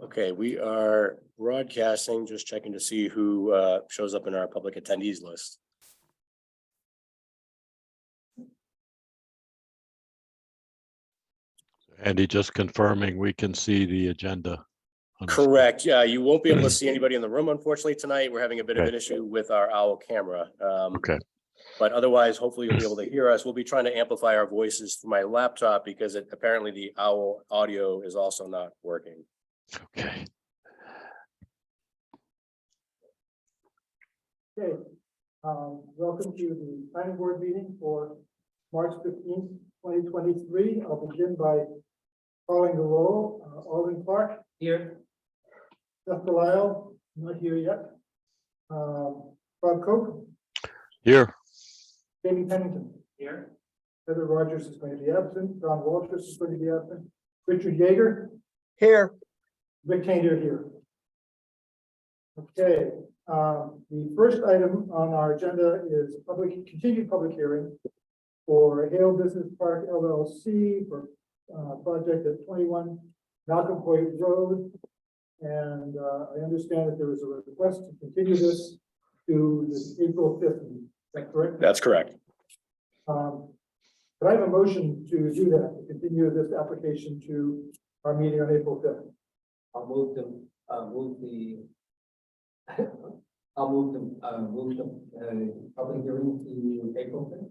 Okay, we are broadcasting, just checking to see who shows up in our public attendees list. Andy, just confirming we can see the agenda. on the screen. Correct. Yeah, you won't be able to see anybody in the room, unfortunately, tonight. We're having a bit of Okay. an issue with our OWL camera. Okay, But otherwise, hopefully you'll be able to hear us. We'll be trying to amplify our voices through my laptop because apparently the OWL audio is also not working. okay. Okay, welcome to the planning board meeting for March 15th, 2023. I'll begin by calling the roll. Alden Clark. Here. Jeff Delisle, not here yet. Bob Cope. Here, Jamie Pennington. Here. Heather Rogers is going to be absent. Don Walters is going to be absent. Richard Yeager. Here. Rick Tainter here. Okay, the first item on our agenda is a continued public hearing for Hale Business Park LLC for project at 21 Malcolm Hoyt Road. And I understand that there is a request to continue this to the April 5th. Is that correct? That's correct. Could I have a motion to do that, to continue this application to our meeting on April 5th? I'll move the public hearing to April 5th.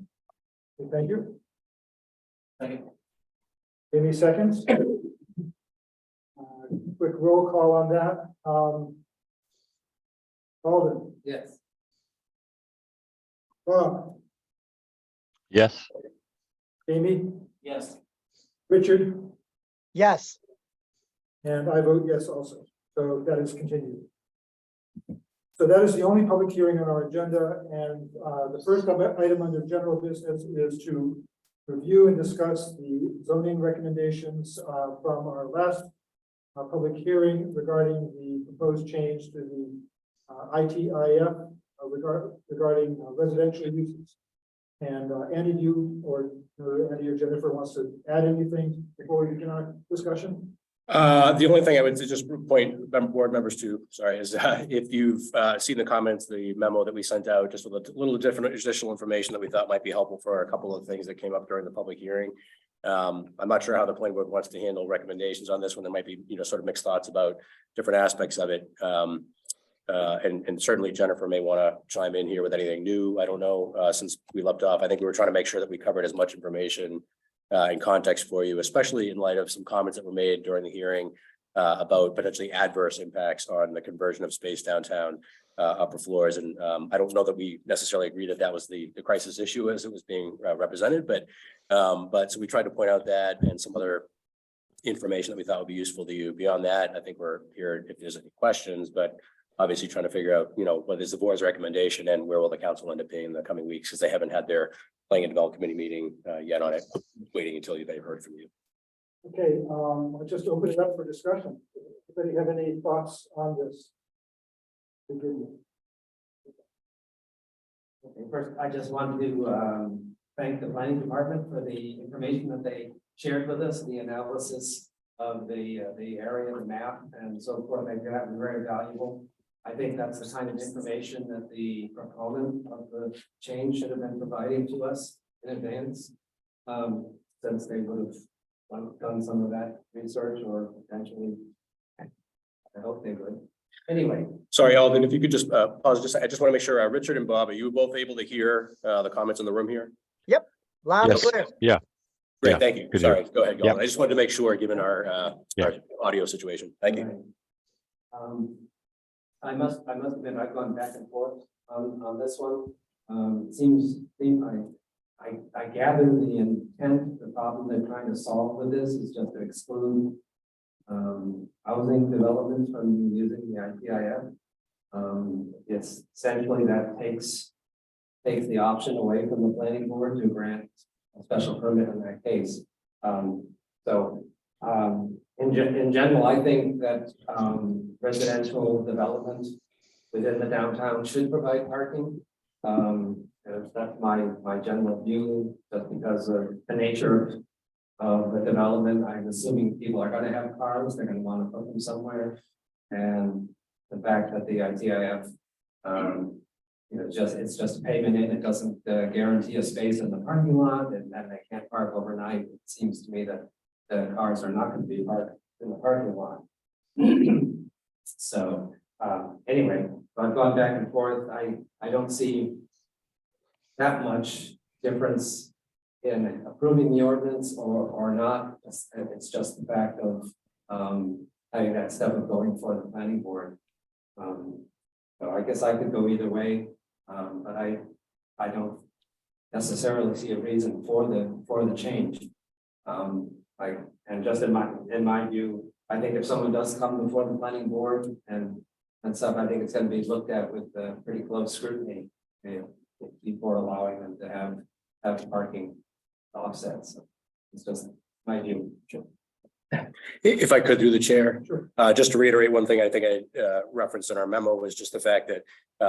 Okay, thank you. Second. Any seconds? Quick roll call on that. Alden, Yes. Bob, yes, Amy, Yes. Richard, Yes, and I vote yes also. So that is continued. So that is the only public hearing on our agenda, and the first item under general business is to review and discuss the zoning recommendations from our last public hearing regarding the proposed change to the ITIF regarding residential uses. And Andy, Andy or Jennifer wants to add anything before we begin our discussion? The only thing I would just point board members to, sorry, is if you've seen the comments, the memo that we sent out, just with a little different additional information that we thought might be helpful for a couple of things that came up during the public hearing. I'm not sure how the planning board wants to handle recommendations on this one. There might be, sort of mixed thoughts about different aspects of it. And certainly Jennifer may want to chime in here with anything new. I don't know, since we left off, I think we were trying to make sure that we covered as much information in context for you, especially in light of some comments that were made during the hearing about potentially adverse impacts on the conversion of space downtown upper floors. And I don't know that we necessarily agree that that was the crisis issue as it was being represented, but so we tried to point out that and some other information that we thought would be useful to you. Beyond that, I think we're here if there's any questions, but obviously trying to figure out, what is the board's recommendation and where will the council end up being in the coming weeks, because they haven't had their planning and development committee meeting yet on it, waiting until they've heard from you. Okay, I'll just open it up for discussion. Anybody have any thoughts on this? Begin. Okay, first, I just want to thank the planning department for the information that they shared with us, the analysis of the area, the map, and so forth. I think that was very valuable. I think that's the kind of information that the proponent of the change should have been providing to us in advance, since they would have done some of that research, or potentially, I hope they would. Anyway. Sorry, Alden, if you could just pause. I just want to make sure, Richard and Bob, are you both able to hear the comments in the room here? loud and yes, clear. yeah, Great, Yeah, thank you. good Sorry, go ahead, Yeah. Alden. I just wanted to make sure, given our Yeah. audio situation. Thank you. Right. I must admit, I've gone back and forth on this one. I gather the intent, the problem they're trying to solve with this is just to exclude housing developments from using the ITIF. It's essentially that takes the option away from the planning board to grant a special permit in that case. In general, I think that residential development within the downtown should provide parking. That's my general view, just because of the nature of the development. I'm assuming people are gonna have cars, they're gonna wanna put them somewhere. And the fact that the ITIF, it's just pavement in, it doesn't guarantee a space in the parking lot, and they can't park overnight. It seems to me that the cars are not gonna be parked in the parking lot. So, anyway, I've gone back and forth. I don't see that much difference in approving the ordinance or not. It's just the fact of having that step of going for the planning board. So I guess I could go either way, but I don't necessarily see a reason for the change. And just in my view, I think if someone does come before the planning board and stuff, I think it's going to be looked at with pretty close scrutiny before allowing them to have parking offsets. So it's just my view. If I could, through the chair, Sure. just to reiterate one thing I think I referenced in our memo was just the fact that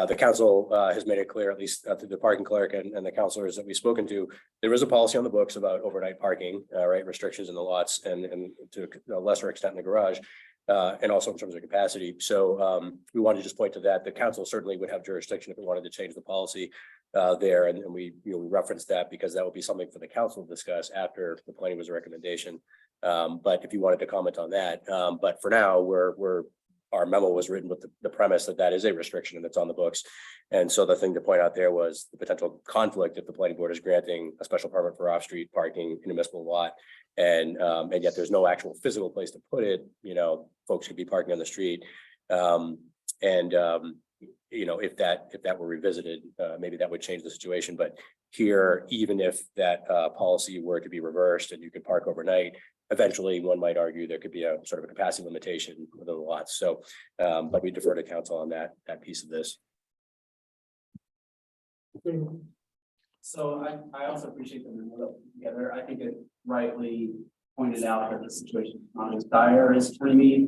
the council has made it clear, at least to the parking clerk and the councilors that we've spoken to, there is a policy on the books about overnight parking, right, restrictions in the lots and to a lesser extent in the garage, and also in terms of capacity. So we wanted to just point to that. The council certainly would have jurisdiction if it wanted to change the policy there, and we we referenced that because that would be something for the council to discuss after the planning was a recommendation. But if you wanted to comment on that, but for now, our memo was written with the premise that that is a restriction and it's on the books. And so the thing to point out there was the potential conflict if the planning board is granting a special permit for off-street parking in a municipal lot. And yet there's no actual physical place to put it, folks could be parking on the street. If that were revisited, maybe that would change the situation. But here, even if that policy were to be reversed and you could park overnight, eventually one might argue there could be a sort of a capacity limitation within the lots. So, but we defer to council on that piece of this. So I also appreciate the memo that we put together. I think it rightly pointed out that the situation is not as dire as Attorney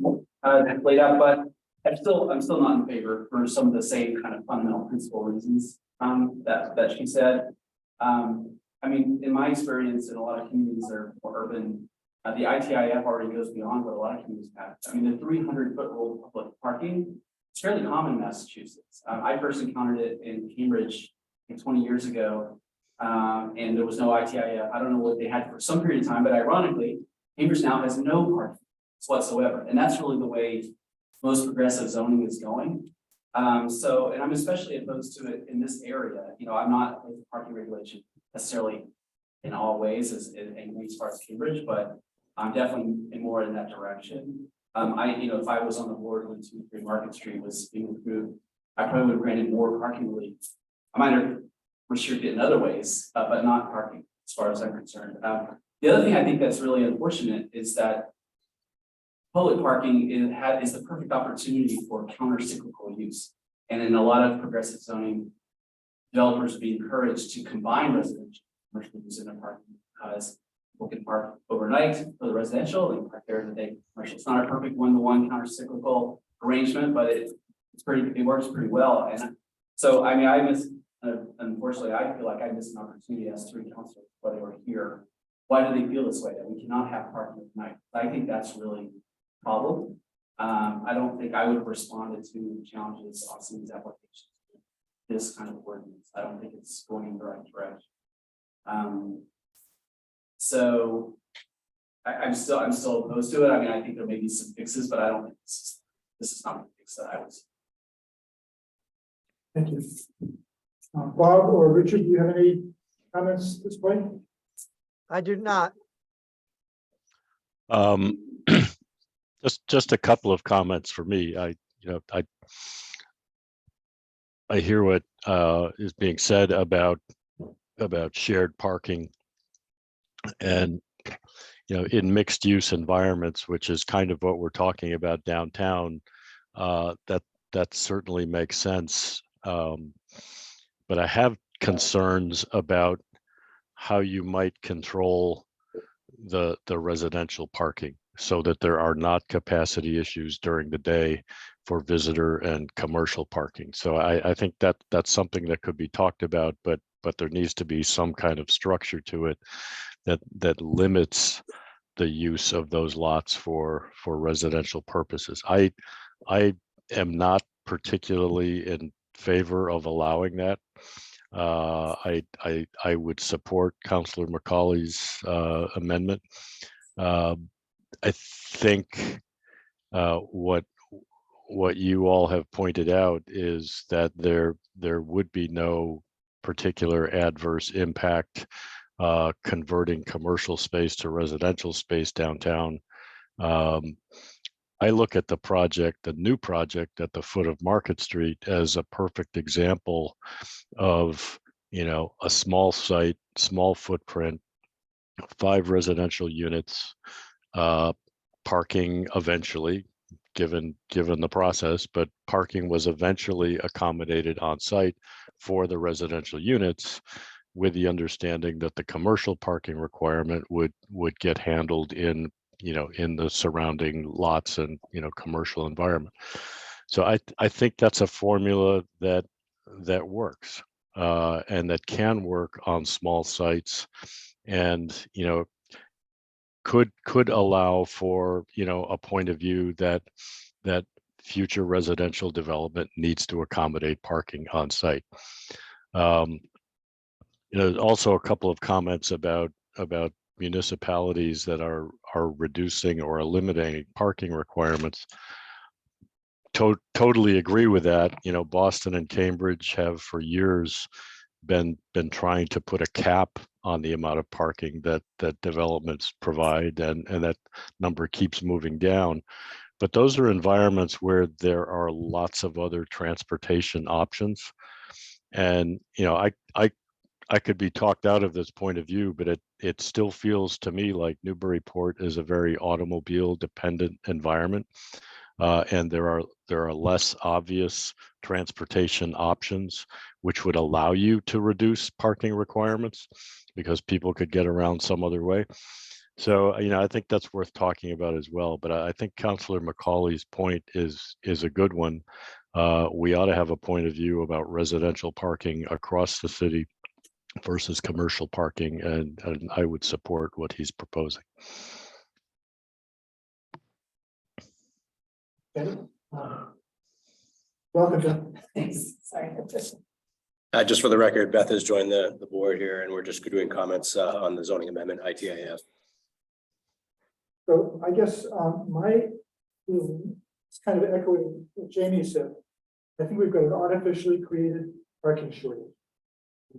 laid out, but I'm still not in favor for some of the same kind of fundamental principle reasons that she said. I mean, in my experience, in a lot of communities that are more urban, the ITIF already goes beyond what a lot of communities have. I mean, the 300-foot rule of public parking is fairly common in Massachusetts. I first encountered it in Cambridge 20 years ago, and there was no ITIF. I don't know what they had for some period of time, but ironically, Cambridge now has no parking whatsoever, and that's really the way most progressive zoning is going. And I'm especially opposed to it in this area. I'm not with parking regulation necessarily in all ways as far as Cambridge, but I'm definitely more in that direction. If I was on the board when 2-3 Market Street was being approved, I probably would have granted more parking relief. I might have restricted in other ways, but not parking as far as I'm concerned. The other thing I think that's really unfortunate is that public parking is the perfect opportunity for counter-cyclical use. And in a lot of progressive zoning, developers be encouraged to combine residential and commercial use in their parking because people can park overnight for the residential and park there today. Commercial. It's not a perfect one-to-one counter-cyclical arrangement, but it works pretty well. And so, I mean, unfortunately, I feel like I missed an opportunity as 3 councilors while they were here. Why do they feel this way that we cannot have parking at night? I think that's really a problem. I don't think I would have responded to challenges on some of these applications. This kind of ordinance, I don't think it's going in the right direction. So I'm still opposed to it. I mean, I think there may be some fixes, but I don't think this is not the fix that I was. Thank you. Bob or Richard, do you have any comments at this point? I do not. Just a couple of comments for me. I hear what is being said about shared parking, and in mixed use environments, which is kind of what we're talking about downtown. That certainly makes sense. But I have concerns about how you might control the residential parking so that there are not capacity issues during the day for visitor and commercial parking. So I think that's something that could be talked about, but there needs to be some kind of structure to it that limits the use of those lots for residential purposes. I am not particularly in favor of allowing that. I would support Councillor Macaulay's amendment. I think what you all have pointed out is that there would be no particular adverse impact converting commercial space to residential space downtown. I look at the new project at the foot of Market Street as a perfect example of, a small site, small footprint, 5 residential units, parking eventually, given the process, but parking was eventually accommodated on site for the residential units, with the understanding that the commercial parking requirement would get handled in the surrounding lots and commercial environment. So I think that's a formula that works and that can work on small sites, and could allow for a point of view that future residential development needs to accommodate parking on site. Also a couple of comments about municipalities that are reducing or eliminating parking requirements. Totally agree with that. Boston and Cambridge have for years been trying to put a cap on the amount of parking that developments provide, and that number keeps moving down. But those are environments where there are lots of other transportation options. And I could be talked out of this point of view, but it still feels to me like Newburyport is a very automobile dependent environment. And there are less obvious transportation options which would allow you to reduce parking requirements because people could get around some other way. So, I think that's worth talking about as well. But I think Councillor Macaulay's point is a good one. We ought to have a point of view about residential parking across the city versus commercial parking, and I would support what he's proposing. Okay. Welcome, John. Thanks. Sorry. Just for the record, Beth has joined the board here, and we're just doing comments on the zoning amendment ITIF. So I guess my feeling is kind of echoing what Jamie said. I think we've got an artificially created parking shortage.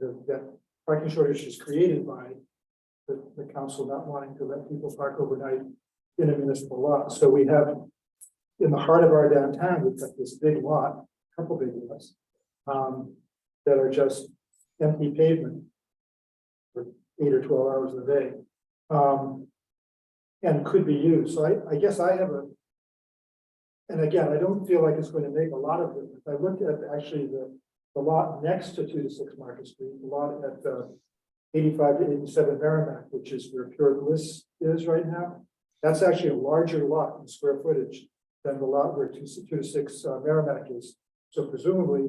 That parking shortage is created by the council not wanting to let people park overnight in a municipal lot. So we have, in the heart of our downtown, we've got this big lot, a couple big lots, that are just empty pavement for 8 or 12 hours a day, and could be used. So I guess I have and again, I don't feel like it's going to make a lot of difference. I looked at actually the lot next to 2 to 6 Market Street, the lot at 85 to 87 Merrimack, which is where Pure Bliss is right now. That's actually a larger lot in square footage than the lot where 2 to 6 Merrimack is. So presumably,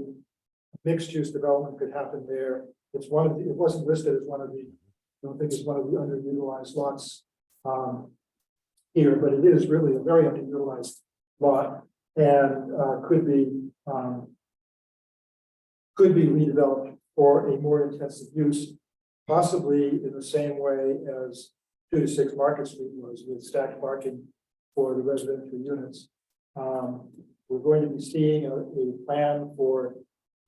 mixed use development could happen there. It's one of the, it wasn't listed as one of the, I don't think it's one of the underutilized lots here, but it is really a very underutilized lot, and could be redeveloped for a more intensive use, possibly in the same way as 2 to 6 Market Street was, with stacked parking for the residential units. We're going to be seeing a plan for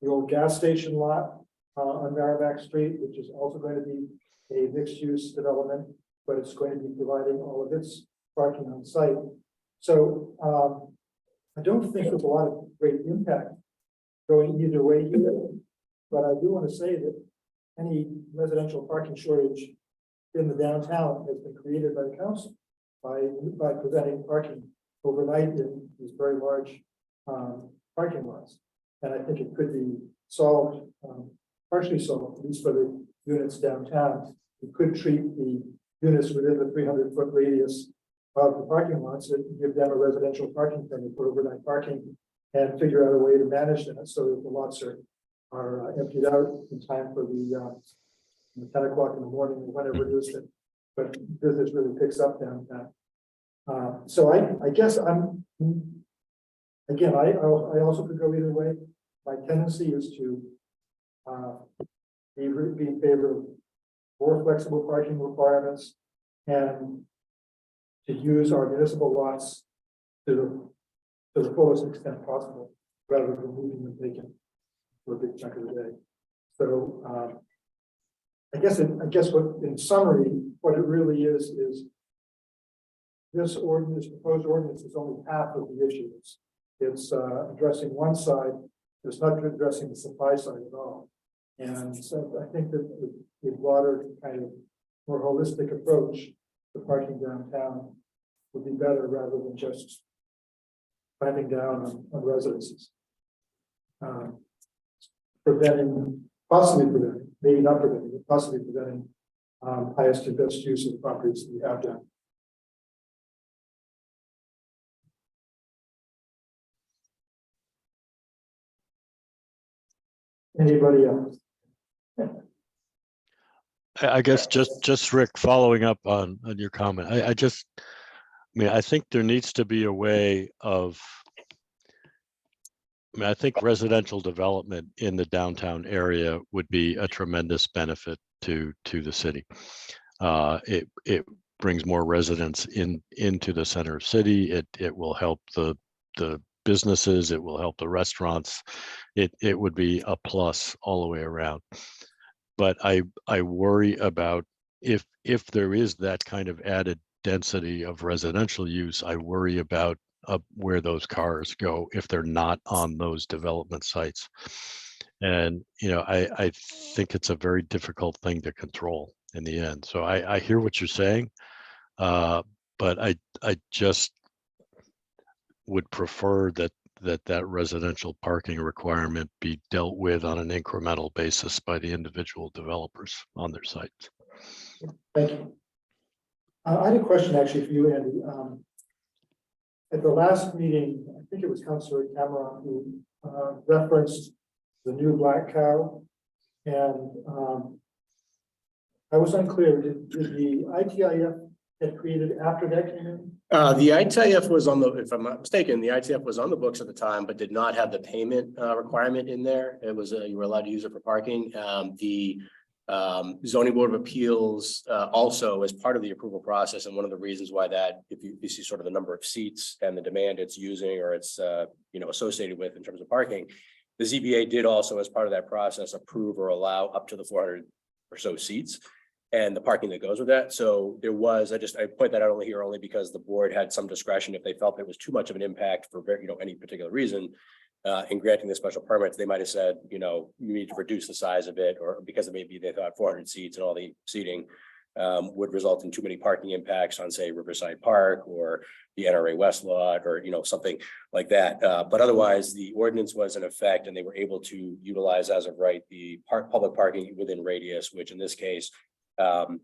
the old gas station lot on Merrimack Street, which is also going to be a mixed-use development, but it's going to be providing all of its parking on site. So I don't think there's a lot of great impact going either way here, but I do want to say that any residential parking shortage in the downtown has been created by the council by preventing parking overnight in these very large parking lots. And I think it could be solved, partially solved, at least for the units downtown. We could treat the units within the 300-foot radius of the parking lots and give them a residential parking permit for overnight parking, and figure out a way to manage that so that the lots are emptied out in time for the 10 o'clock in the morning or whenever it is that but business really picks up downtown. So I guess again, I also could go either way. My tendency is to be in favor of more flexible parking requirements and to use our municipal lots to the fullest extent possible, rather than moving them vacant for a big chunk of the day. So I guess what, in summary, what it really is this ordinance, proposed ordinance, is only half of the issue. It's addressing one side, it's not addressing the supply side at all. And so I think that the broader kind of more holistic approach to parking downtown would be better, rather than just clamping down on residences. Possibly preventing, maybe not preventing, but possibly preventing highest and best use of the properties that we have down. Anybody else? I guess just Rick, following up on your comment, I mean, I think there needs to be a way of, I mean, I think residential development in the downtown area would be a tremendous benefit to the city. It brings more residents into the center of city. It will help the businesses. It will help the restaurants. It would be a plus all the way around. But I worry about if there is that kind of added density of residential use, I worry about where those cars go if they're not on those development sites. And, you know, I think it's a very difficult thing to control in the end. So I hear what you're saying, but I just would prefer that residential parking requirement be dealt with on an incremental basis by the individual developers on their sites. Thank you. I had a question actually for you, Andy. At the last meeting, I think it was Councilor Cameron who referenced the new black cow, and I was unclear. Did the ITIF get created after that came in? The ITIF was on the, if I'm not mistaken, the ITIF was on the books at the time, but did not have the payment requirement in there. It was you were allowed to use it for parking. The zoning board of appeals also as part of the approval process, and one of the reasons why that, if you see sort of the number of seats and the demand it's using or it's associated with in terms of parking, the ZBA did also, as part of that process, approve or allow up to the 400 or so seats and the parking that goes with that. So there was, I point that out only because the board had some discretion if they felt it was too much of an impact for any particular reason. In granting the special permits, they might have said, you need to reduce the size of it, or because maybe they thought 400 seats and all the seating would result in too many parking impacts on, say, Riverside Park or the NRA West lot, or something like that. But otherwise, the ordinance was in effect, and they were able to utilize as of right the public parking within radius, which in this case,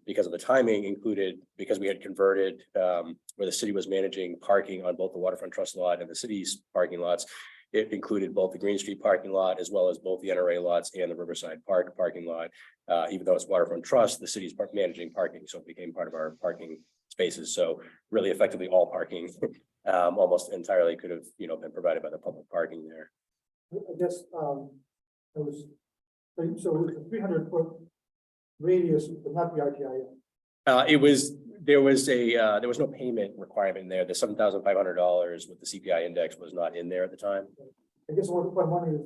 because of the timing included, because we had converted where the city was managing parking on both the Waterfront Trust lot and the city's parking lots. It included both the Green Street parking lot as well as both the NRA lots and the Riverside Park parking lot. Even though it's Waterfront Trust, the city's managing parking, so it became part of our parking spaces. So really, effectively, all parking almost entirely could have been provided by the public parking there. I guess it was so it was a 300-foot radius, but not the RTIF. There was no payment requirement in there. The $7,500 with the CPI index was not in there at the time. I guess what I'm wondering is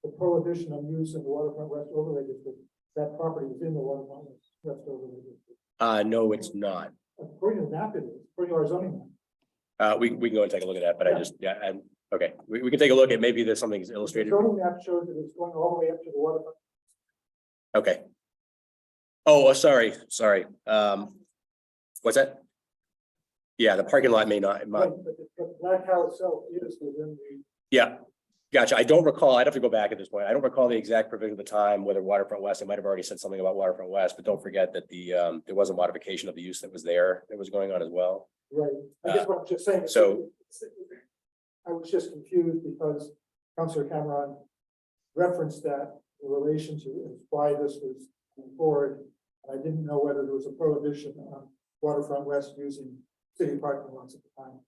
the prohibition on use in the Waterfront West overlay district. That property is in the Waterfront West overlay district. No, it's not. According to the map, it is. According to our zoning map. We can go and take a look at that, but okay. We can take a look at, maybe there's something illustrated. The zoning map shows that it's going all the way up to the Waterfront. Okay. Oh, sorry. What's that? Yeah, the parking lot may not. But the black cow itself is within the. Yeah, gotcha. I don't recall. I'd have to go back at this point. I don't recall the exact provision of the time, whether Waterfront West. I might have already said something about Waterfront West, but don't forget that there was a modification of the use that was there that was going on as well. Right. I guess what I'm just saying. So I was just confused because Councilor Cameron referenced that in relation to why this was forward. And I didn't know whether there was a prohibition on Waterfront West using city parking lots at the time.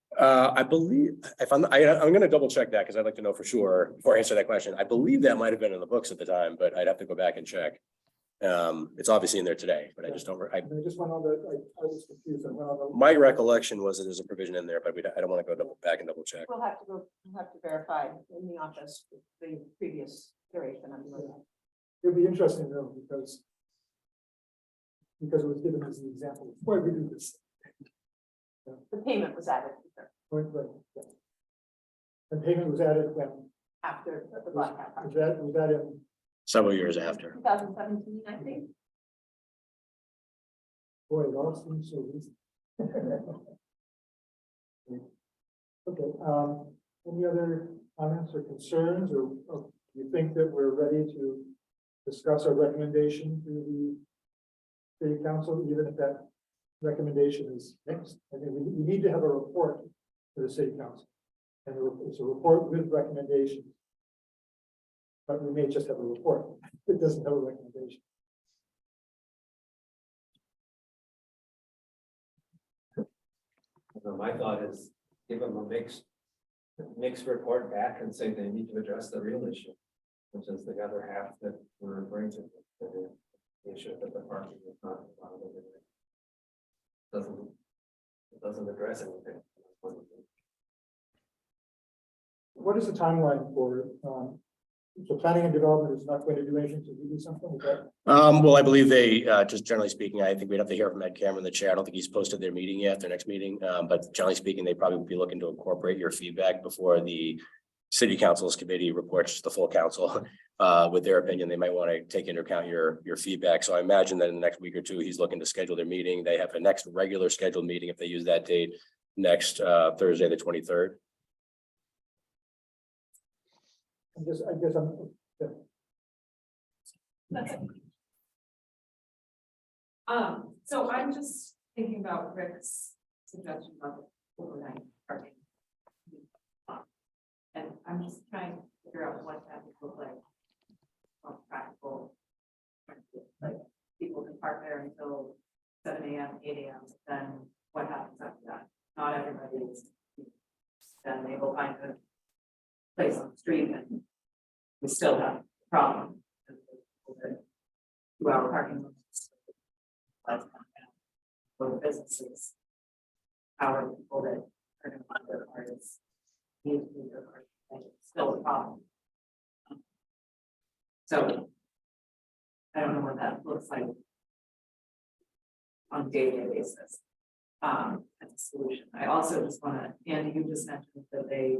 I believe, if I'm gonna double check that, because I'd like to know for sure before I answer that question. I believe that might have been in the books at the time, but I'd have to go back and check. It's obviously in there today, but I just don't, And I just went on the, I was confused. I went on the. my recollection was that there's a provision in there, but I don't want to go back and double check. We'll have to verify in the office the previous iteration. It'd be interesting though, because it was given as an example of why we do this. The payment was added Right, yeah. And payment was added when, after the blackout. was that in, Several years after. 2017, I think. boy, it all seems so easy. Okay, any other comments or concerns, or do you think that we're ready to discuss our recommendation to the city council, even if that recommendation is mixed? I mean, we need to have a report to the city council. And it's a report with recommendations. But we may just have a report. It doesn't have a recommendation. My thought is give them a mixed report back and say they need to address the real issue, which is the other half that we're referring to. The issue that the parking is not allowed in there. It doesn't address anything. What is the timeline for, so planning and development is not going to do anything to do something with that? Well, I believe they, just generally speaking, I think we'd have to hear from Ed Cameron, the chair. I don't think he's posted their meeting yet, their next meeting. But generally speaking, they probably would be looking to incorporate your feedback before the city council's committee reports to the full council. With their opinion, they might want to take into account your feedback. So I imagine that in the next week or two, he's looking to schedule their meeting. They have a next regular scheduled meeting, if they use that date, next Thursday, the 23rd. I guess I'm, So I'm just thinking about Rick's suggestion about the overnight parking. And I'm just trying to figure out what that would look like. On practical. Like people can park there until 7 a.m., 8 a.m. Then what happens after that? Not everybody is. Then they will find a place on the street and we still have a problem. 2-hour parking. For the businesses. Our people that are going to find their cars. Need to move their cars. It's still a problem. So. I don't know what that looks like. On a day-to-day basis. As a solution. I also just want to, Andy, you just mentioned that they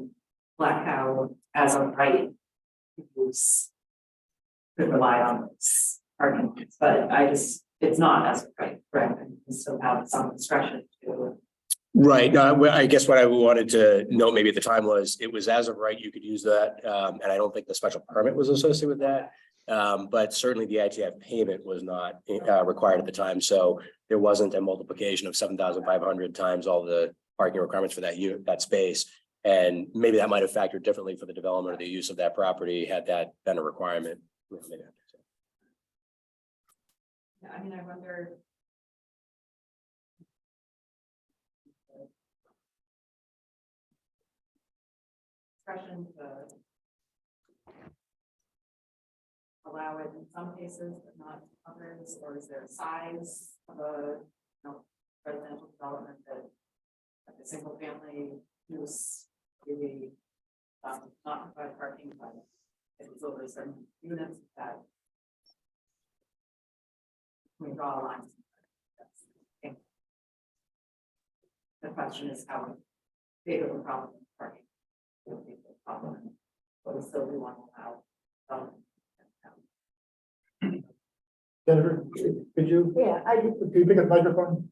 Black Cow as a right. Use. Could rely on this argument, but it's not as a right, correct? And you still have some discretion to. Right. I guess what I wanted to note maybe at the time was it was as of right, you could use that. And I don't think the special permit was associated with that. But certainly the ITF payment was not required at the time. So there wasn't a multiplication of 7,500 times all the parking requirements for that unit, that space. And maybe that might have factored differently for the development or the use of that property had that been a requirement. Yeah, I mean, I wonder. Discretion to allow it in some cases, but not others, or is there a size of a, residential development that like a single family use really not provide parking, but if it's over certain units that we draw a line. The question is how big of a problem is parking. Problem, but we still do want to allow. Jennifer, could you? Yeah, Could you pick up the microphone?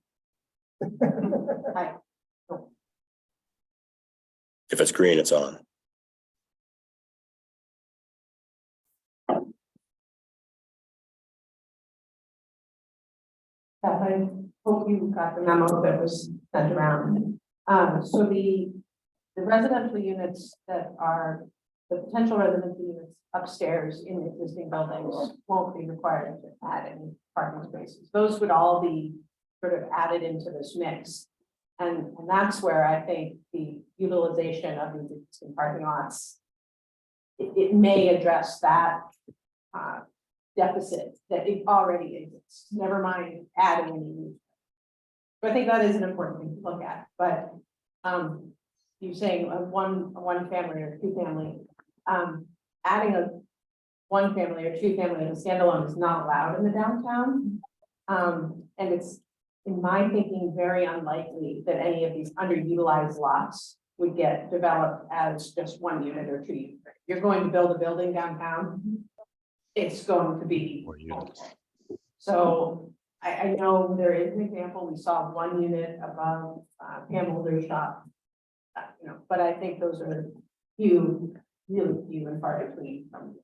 If it's green, it's on. I hope you got the memo that was sent around. So the residential units that are the potential residency units upstairs in the existing buildings won't be required to add any parking spaces. Those would all be sort of added into this mix. And that's where I think the utilization of these existing parking lots, it may address that deficit that it already exists, never mind adding any new. So I think that is an important thing to look at, but you're saying a one family or two family, adding a one family or two family as a standalone is not allowed in the downtown. And it's, in my thinking, very unlikely that any of these underutilized lots would get developed as just one unit or two units. You're going to build a building downtown, it's going to be More units. multiple. So I know there is an example, we saw one unit above Pam Holder's shop. But I think those are few, really few and far between from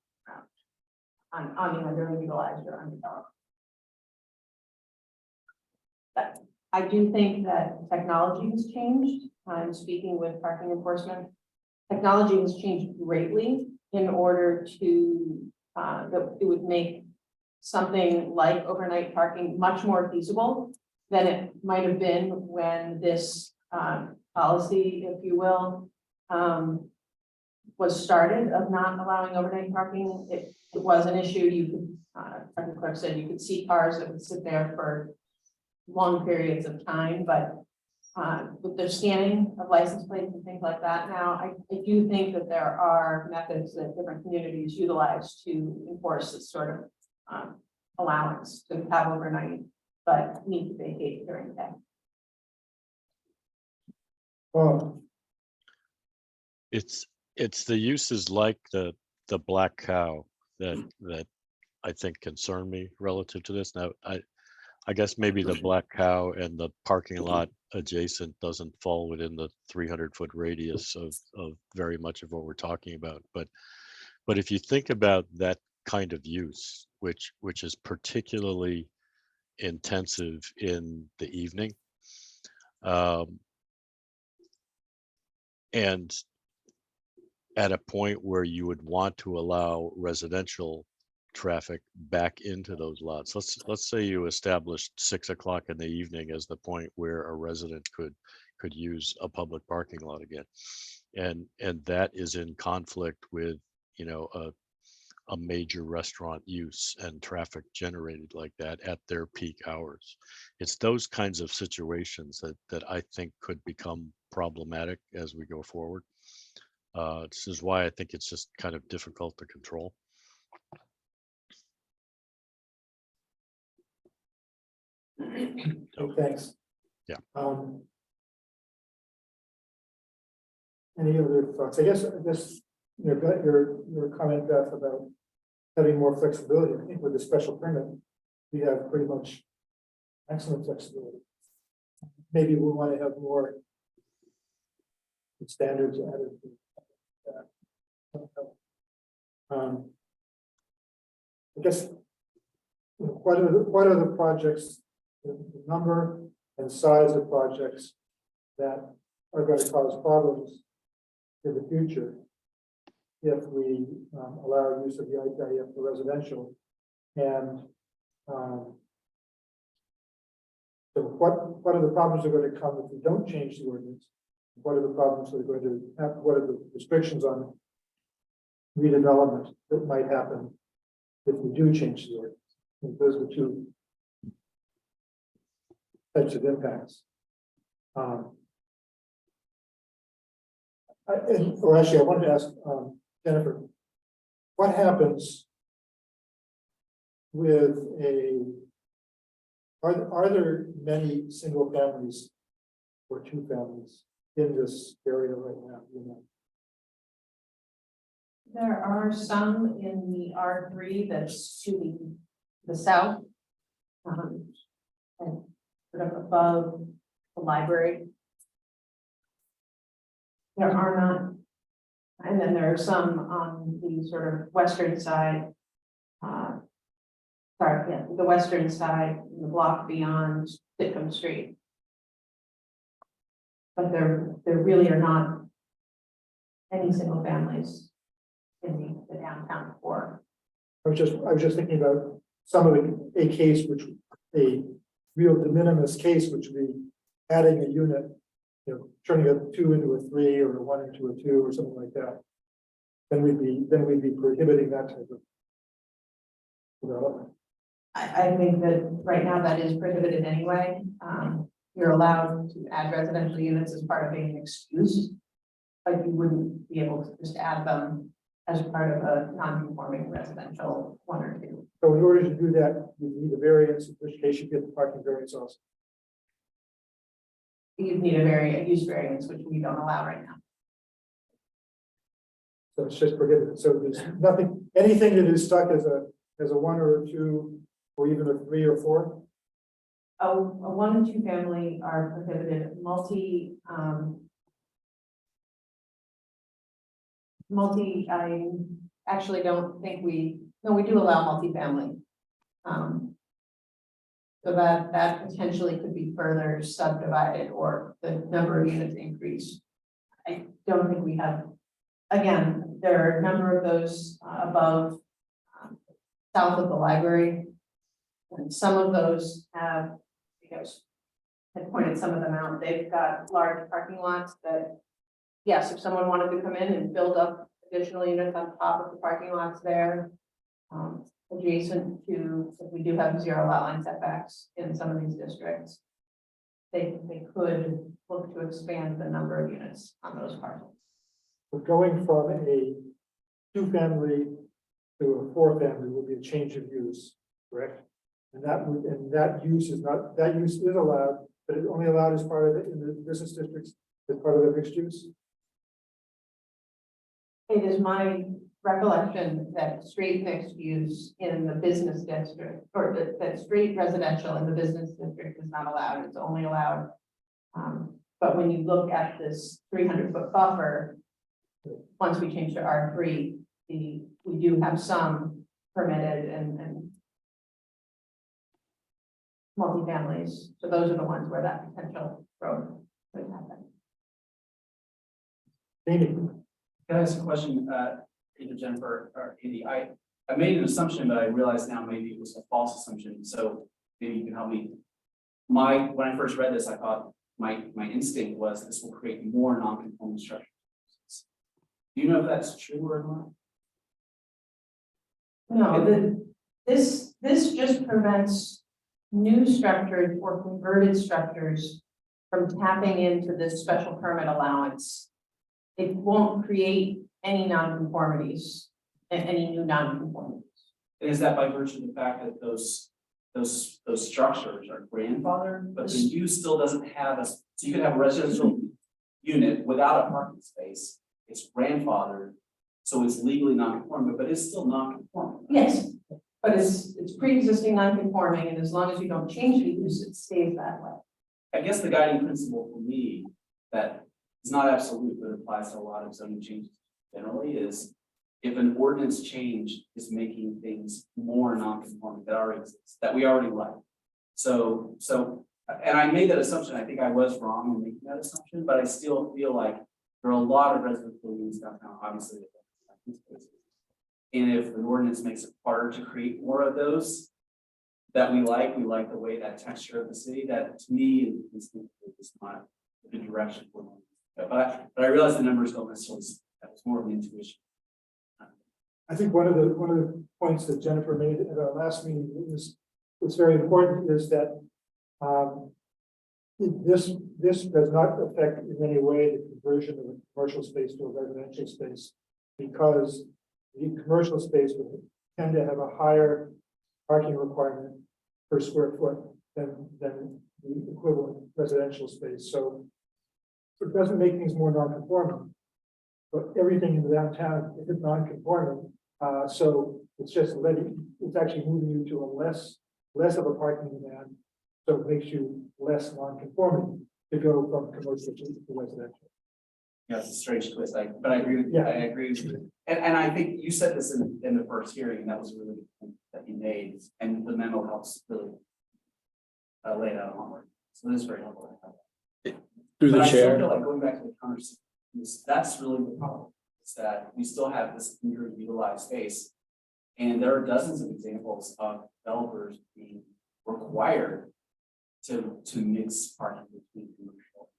on the underutilized or undeveloped. But I do think that technology has changed. I'm speaking with parking enforcement. Technology has changed greatly in order to that it would make something like overnight parking much more feasible than it might have been when this policy, if you will, was started of not allowing overnight parking. It was an issue. You could, parking clerk said you could see cars that would sit there for long periods of time, but with the scanning of license plates and things like that now, I do think that there are methods that different communities utilize to enforce this sort of allowance to have overnight, but need to vacate during the day. It's the uses like the black cow that I think concern me relative to this. Now, I guess maybe the black cow and the parking lot adjacent doesn't fall within the 300-foot radius of very much of what we're talking about. But if you think about that kind of use, which is particularly intensive in the evening, and at a point where you would want to allow residential traffic back into those lots. Let's say you established 6 o'clock in the evening as the point where a resident could use a public parking lot again, and that is in conflict with a major restaurant use and traffic generated like that at their peak hours. It's those kinds of situations that I think could become problematic as we go forward. This is why I think it's just kind of difficult to control. Okay, thanks. Yeah. Any other thoughts? I guess your comment, Beth, about having more flexibility. I think with the special permit, we have pretty much excellent flexibility. Maybe we want to have more standards added. I guess what are the projects, the number and size of projects that are going to cause problems in the future if we allow use of the IPIF for residential, and so what are the problems that are going to come if we don't change the ordinance? What are the problems that are going to happen? What are the restrictions on redevelopment that might happen if we do change the ordinance? And those are two types of impacts. Actually, I wanted to ask Jennifer, what happens with are there many single families or two families in this area right now? There are some in the R3 that's to the south, and sort of above the library. There are not, and then there are some on the sort of western side. The western side, the block beyond Whitcomb Street. But there really are not any single families in the downtown core. I was just thinking about some of a case which, a real de minimis case, which would be adding a unit, you know, turning a 2 into a 3 or a 1 into a 2 or something like that. Then we'd be prohibiting that type of development. I think that right now that is prohibited anyway. You're allowed to add residential units as part of being excused. But you wouldn't be able to just add them as part of a non-conforming residential 1 or 2. So in order to do that, you need a variance, in which case you get the parking variance also. You'd need a use variance, which we don't allow right now. So it's just prohibited. So there's nothing, anything that is stuck as a 1 or a 2, or even a 3 or 4. A 1 and 2 family are prohibited. I actually don't think we do allow multifamily. So that potentially could be further subdivided or the number of units increased. I don't think we have, again, there are a number of those above, south of the library. And some of those have, I pointed some of them out, they've got large parking lots that, yes, if someone wanted to come in and build up additional units on top of the parking lots there, adjacent to, we do have 0 lot line setbacks in some of these districts. They could look to expand the number of units on those parcels. But going from a 2-family to a 4-family will be a change of use, correct? And that use is allowed, but it's only allowed as part of it in the business districts, as part of the mixed use. It is my recollection that straight mixed use in the business district, or that straight residential in the business district is not allowed, it's only allowed. But when you look at this 300-foot buffer, once we change to R3, we do have some permitted and multifamilies. So those are the ones where that potential growth could happen. Amy, Can I ask a question, either Jennifer or Andy? I made an assumption, but I realize now maybe it was a false assumption. So maybe you can help me. When I first read this, I thought my instinct was this will create more non-conforming structures. Do you know if that's true or not? No, this just prevents new structures or converted structures from tapping into this special permit allowance. It won't create any nonconformities and any new nonconformities. And is that by virtue of the fact that those structures are grandfathered, but the use still doesn't have so you could have a residential unit without a parking space. It's grandfathered, so it's legally non-conforming, but it's still non-conforming. Yes, but it's pre-existing non-conforming, and as long as you don't change the use, it stays that way. I guess the guiding principle for me that is not absolute, but applies to a lot of zoning changes generally is if an ordinance change is making things more non-conforming that already exists, that we already like. So, and I made that assumption. I think I was wrong in making that assumption, but I still feel like there are a lot of residential units downtown, obviously. And if an ordinance makes it harder to create more of those that we like the way that texture of the city, that to me is not the direction for them. But I realize the numbers don't necessarily, that was more of an intuition. I think one of the points that Jennifer made at our last meeting was what's very important is that this does not affect in any way the conversion of a commercial space to a residential space, because the commercial space would tend to have a higher parking requirement per square foot than the equivalent residential space. So it doesn't make things more non-conforming, but everything in the downtown is non-conforming. So it's just it's actually moving you to a less of a parking demand. So it makes you less non-conforming to go from commercial to residential. Yeah, it's a strange twist. But I agree with you. Yeah. I agree with you. And I think you said this in the first hearing, and that was a really good point that you made. And the memo helps really lay it out on. So this is very helpful. Through the But I still chair. feel like going back to the conversation, that's really the problem. is that we still have this underutilized space. And there are dozens of examples of developers being required to mix parking between commercial.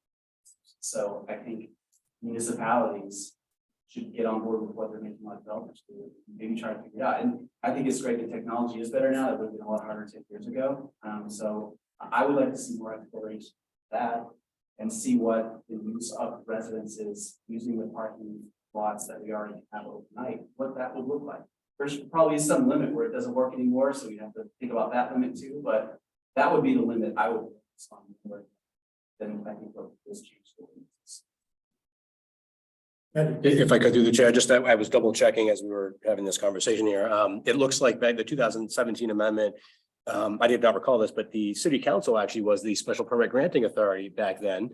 So I think municipalities should get on board with what they're making a lot of developers do, maybe try to figure it out. And I think it's great that technology is better now. It would have been a lot harder 10 years ago. So I would like to see more exploration of that and see what the use of residences using the parking lots that we already have overnight, what that would look like. There's probably some limit where it doesn't work anymore, so we have to think about that limit too, but that would be the limit I would focus on more than I think what this change. If I could do the chair, just that I was double checking as we were having this conversation here. It looks like back the 2017 amendment. I did not recall this, but the city council actually was the special permit granting authority back then.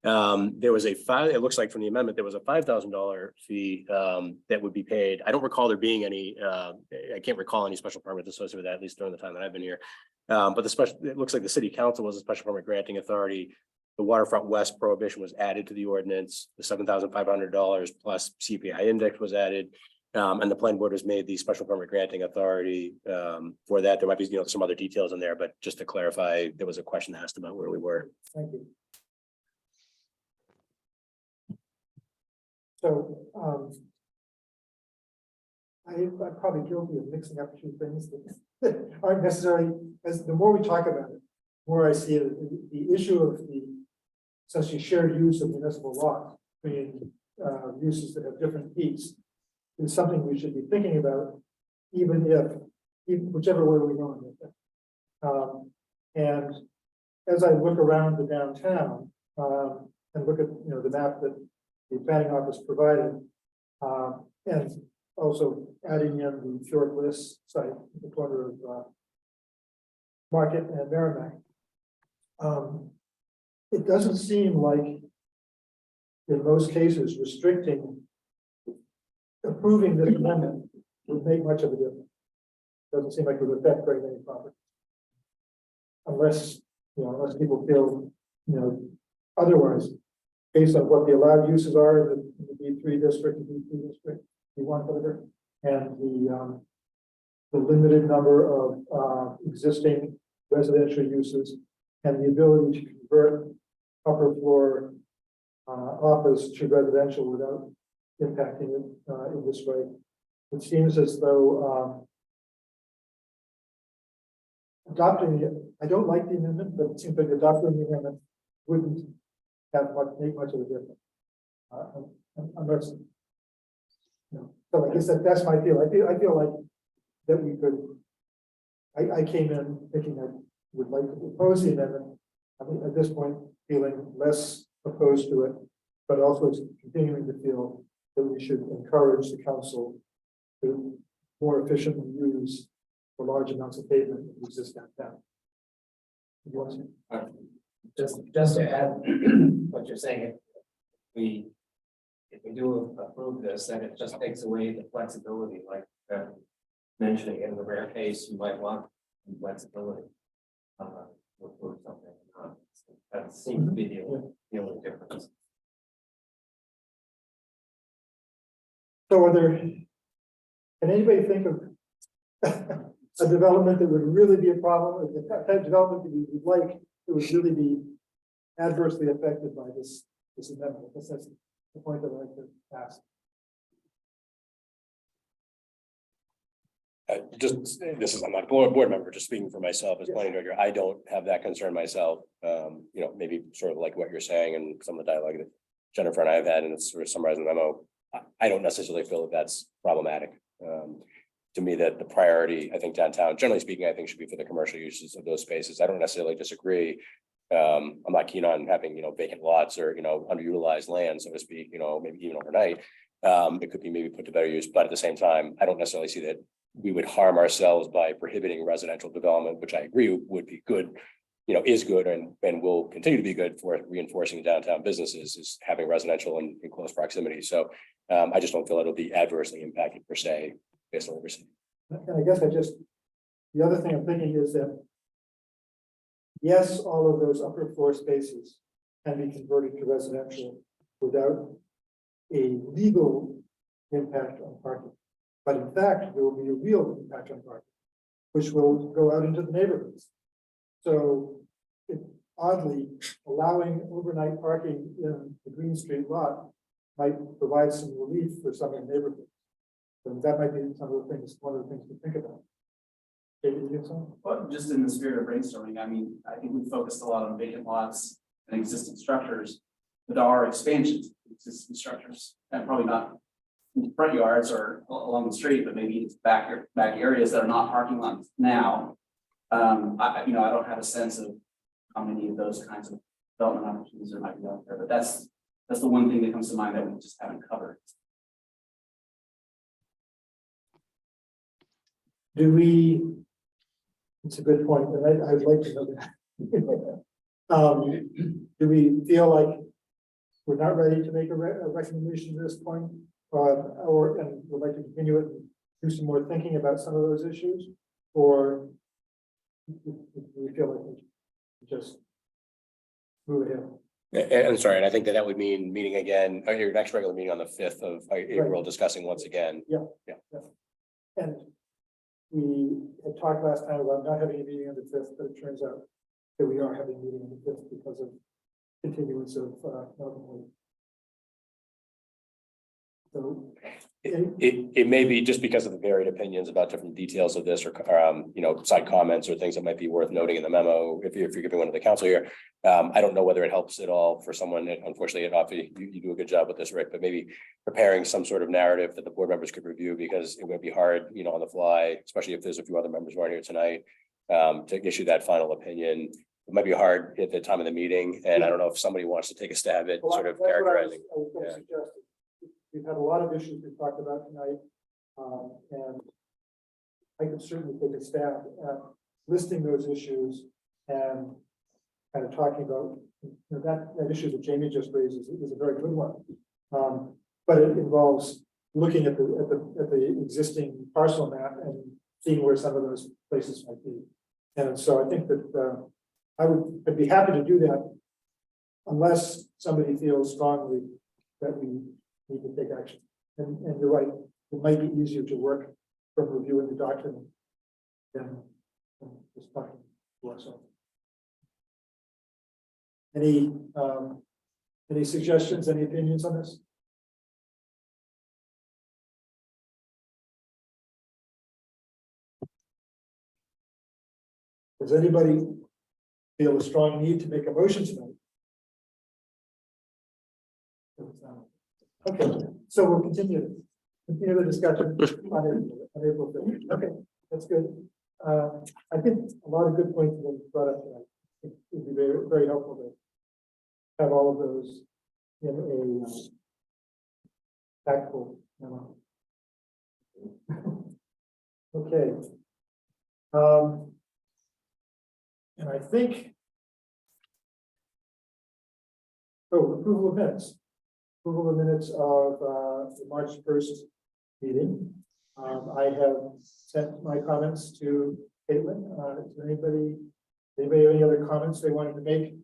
There was it looks like from the amendment, there was a $5,000 fee that would be paid. I don't recall there being any, I can't recall any special permits associated with that, at least during the time that I've been here. But it looks like the city council was a special permit granting authority. The Waterfront West prohibition was added to the ordinance. The $7,500 plus CPI index was added. And the planning board has made the special permit granting authority for that. There might be, some other details in there, but just to clarify, there was a question asked about where we were. Thank you. So, I'm probably guilty of mixing up two things that aren't necessarily, as the more we talk about it, the more I see the issue of the essentially shared use of municipal lots between uses that have different peaks is something we should be thinking about, even whichever way we're going with it. And as I look around the downtown and look at the map that the planning office provided, and also adding in the Fjord Bliss site at the corner of Market and Merrimack. It doesn't seem like, in most cases, approving this amendment would make much of a difference. Doesn't seem like it would affect very many properties. Unless people feel, otherwise, based on what the allowed uses are in the B3 district, the B2 district, B1 whatever, and the limited number of existing residential uses and the ability to convert upper floor office to residential without impacting it in this way. It seems as though adopting it, I don't like the amendment, but it seems like adopting the amendment wouldn't make much of a difference. Unless, so I guess that's my feel. I feel like that we could. I came in thinking I would like to oppose the amendment. I mean, at this point, feeling less opposed to it, but also continuing to feel that we should encourage the council to more efficiently use the large amounts of pavement that exist downtown. Just to add what you're saying, if we do approve this, then it just takes away the flexibility, like mentioning in the rare case you might want flexibility. To approve something. That seems to be the only difference. So can anybody think of a development that would really be a problem, the type of development that we would like that would really be adversely affected by this amendment? That's the point that I'd like to ask. I'm not a board member, just speaking for myself as planning director. I don't have that concern myself. Maybe sort of like what you're saying and some of the dialogue that Jennifer and I have had, and it's sort of summarized in the memo. I don't necessarily feel that that's problematic. To me, that the priority, I think downtown, generally speaking, I think should be for the commercial uses of those spaces. I don't necessarily disagree. I'm not keen on having, vacant lots or, underutilized land, so to speak, maybe even overnight. It could be maybe put to better use, but at the same time, I don't necessarily see that we would harm ourselves by prohibiting residential development, which I agree would be good, is good and will continue to be good for reinforcing downtown businesses, is having residential in close proximity. So I just don't feel it'll be adversely impacted per se, based on what we're seeing. And I guess the other thing I'm thinking is that, yes, all of those upper floor spaces can be converted to residential without a legal impact on parking. But in fact, there will be a real impact on parking, which will go out into the neighborhoods. So oddly, allowing overnight parking in the Green Street lot might provide some relief for some of the neighborhoods. So that might be some of the things, one of the things to think about. David, you have something? Well, just in the spirit of brainstorming, I mean, I think we focused a lot on vacant lots and existing structures. But there are expansions, of existing structures, and probably not in front yards or along the street, but maybe it's back areas that are not parking lots now. I don't have a sense of how many of those kinds of development opportunities there might be out there, but that's the one thing that comes to mind that we just haven't covered. It's a good point, and I'd like to know that. Do we feel like we're not ready to make a recommendation at this point? And would like to continue it and do some more thinking about some of those issues? Or do we feel like we just move ahead? And I'm sorry, and I think that would mean meeting again, or your next regular meeting on the 5th of April, discussing once again. And we had talked last time about not having a meeting on the 5th, but it turns out that we are having a meeting on the 5th because of continuance of so It may be just because of the varied opinions about different details of this, or side comments or things that might be worth noting in the memo. If you're giving one to the council here, I don't know whether it helps at all for someone. Unfortunately, you do a good job with this, Rick. But maybe preparing some sort of narrative that the board members could review, because it would be hard, on the fly, especially if there's a few other members who aren't here tonight, to issue that final opinion. It might be hard at the time of the meeting, and I don't know if somebody wants to take a stab at sort of characterizing. I was going to suggest. We've had a lot of issues we've talked about tonight, and I could certainly take a stab at listing those issues and kind of talking about that issue that Jamie just raised is a very good one, but it involves looking at the existing parcel map and seeing where some of those places might be, and so I think that I'd be happy to do that, unless somebody feels strongly that we need to take action. And you're right, it might be easier to work from reviewing the document than just talking to ourselves. Any suggestions, any opinions on this? Does anybody feel a strong need to make a motion tonight? Okay, so we'll continue the discussion on April 5th. Okay, that's good. I think a lot of good points have been brought up tonight. It would be very, very helpful to have all of those in a tactful memo. Okay. And I think, approval of minutes. Approval of minutes of the March 1st meeting. I have sent my comments to Caitlin. Is there anybody have any other comments they wanted to make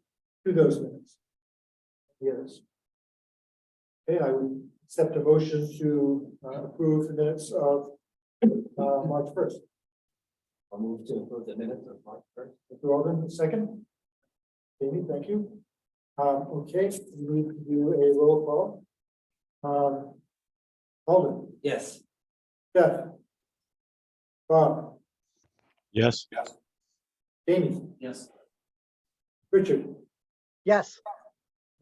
to those minutes? Yes. Okay, I would accept a motion to approve the minutes of March 1st. I'll move to approve the minutes of March 1st. Mr. Alden, second. Jamie, thank you. Okay, we need to do a roll call. Alden. Yes. Jeff. Bob. Yes. Jamie. Yes. Richard. yes,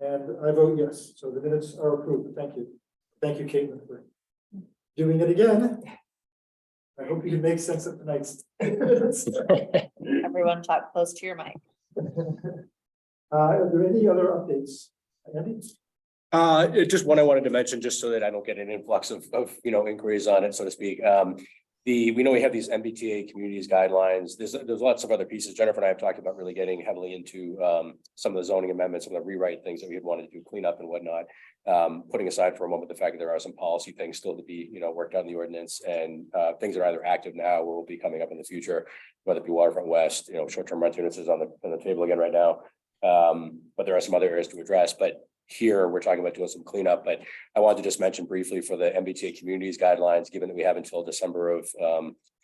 And I vote yes. So the minutes are approved. Thank you. Thank you, Caitlin, for doing it again. I hope you can make sense of tonight's. Everyone talk close to your mic. Are there any other updates? Andy? Just one I wanted to mention, just so that I don't get an influx of inquiries on it, so to speak. We know we have these MBTA communities guidelines. There's lots of other pieces. Jennifer and I have talked about really getting heavily into some of the zoning amendments, some of the rewrite things that we had wanted to do, clean up and whatnot. Putting aside for a moment the fact that there are some policy things still to be worked out in the ordinance, and things that are either active now or will be coming up in the future, whether it be Waterfront West, short-term rent units is on the table again right now. But there are some other areas to address. But here, we're talking about doing some cleanup, but I wanted to just mention briefly for the MBTA communities guidelines, given that we have until December of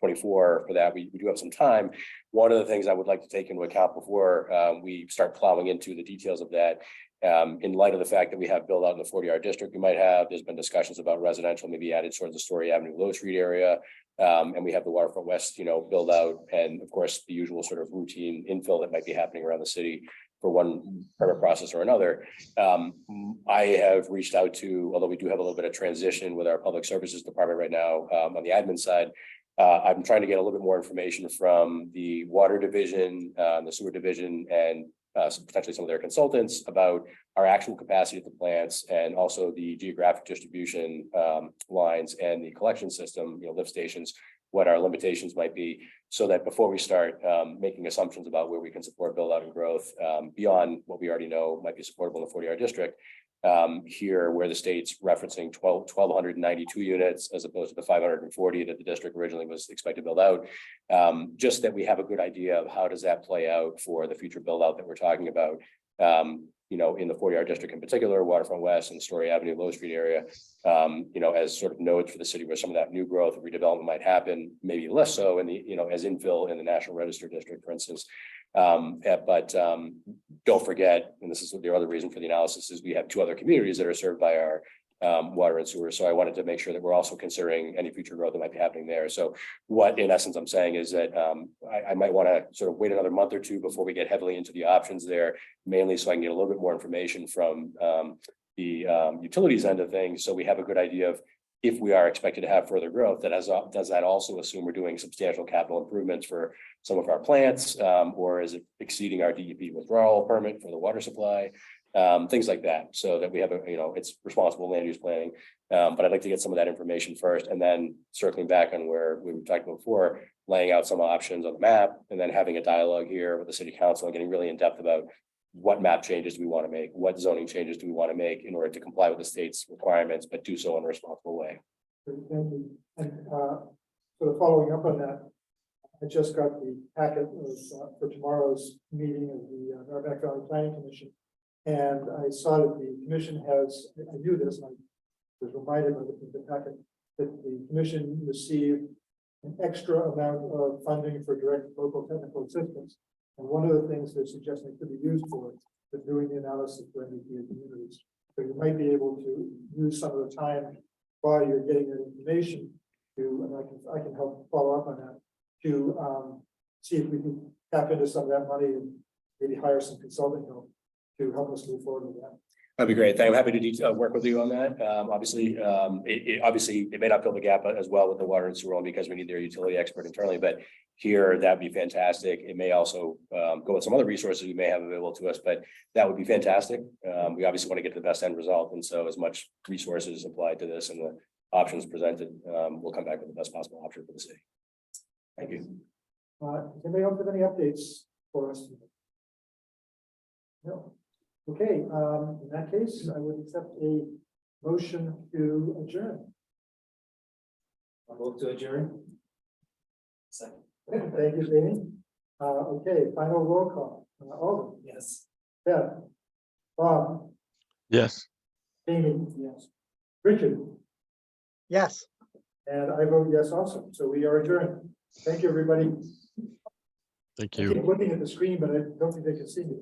24 for that, we do have some time. One of the things I would like to take into account before we start plowing into the details of that, in light of the fact that we have build out in the 40R district, we might have, there's been discussions about residential, maybe added towards the Story Avenue, Low Street area. And we have the Waterfront West, build out, and of course, the usual sort of routine infill that might be happening around the city for one permit process or another. I have reached out to, although we do have a little bit of transition with our public services department right now, on the admin side. I'm trying to get a little bit more information from the water division, the sewer division, and potentially some of their consultants about our actual capacity at the plants, and also the geographic distribution lines and the collection system, lift stations, what our limitations might be, so that before we start making assumptions about where we can support build out and growth beyond what we already know might be supportable in the 40R district. Here, where the state's referencing 1,292 units as opposed to the 540 that the district originally was expected to build out. Just that we have a good idea of how does that play out for the future build out that we're talking about. In the 40R district in particular, Waterfront West and Story Avenue, Low Street area, as sort of nodes for the city where some of that new growth and redevelopment might happen, maybe less so in the, as infill in the National Register district, for instance. But don't forget, and this is the other reason for the analysis, is we have two other communities that are served by our water and sewer. So I wanted to make sure that we're also considering any future growth that might be happening there. So what in essence I'm saying is that I might want to sort of wait another month or two before we get heavily into the options there, mainly so I can get a little bit more information from the utilities end of things. So we have a good idea of if we are expected to have further growth, does that also assume we're doing substantial capital improvements for some of our plants, or is it exceeding our DEP withdrawal permit for the water supply? Things like that, so that we have it's responsible land use planning. But I'd like to get some of that information first, and then circling back on where we were talking before, laying out some options on the map, and then having a dialogue here with the city council and getting really in depth about what map changes do we want to make, what zoning changes do we want to make in order to comply with the state's requirements, but do so in a responsible way. Thank you. And sort of following up on that, I just got the packet for tomorrow's meeting of the Merrimack Valley Planning Commission. And I saw that the commission has, I knew this, and I was reminded of the packet, that the commission received an extra amount of funding for direct local technical assistance. And one of the things they're suggesting could be used for is doing the analysis for MBTA communities. So you might be able to use some of the time while you're getting that information to, and I can help follow up on that, to see if we can tap into some of that money and maybe hire some consulting help to help us move forward with that. That'd be great. I'm happy to work with you on that. Obviously, it may not fill the gap as well with the water and sewer, because we need their utility expert internally, but here that'd be fantastic. It may also go with some other resources we may have available to us, but that would be fantastic. We obviously want to get to the best end result, and so as much resources applied to this and the options presented, we'll come back with the best possible option for the city. Thank you. Does anybody else have any updates for us? No. Okay, in that case, I would accept a motion to adjourn. I'll move to adjourn. Second. Thank you, Jamie. Okay, final roll call. Alden. Yes. Deb. Bob. Yes. Jamie. Yes. Richard. Yes. And I vote yes also. So we are adjourned. Thank you, everybody. Thank I you. keep looking at the screen, but I don't think they can see me.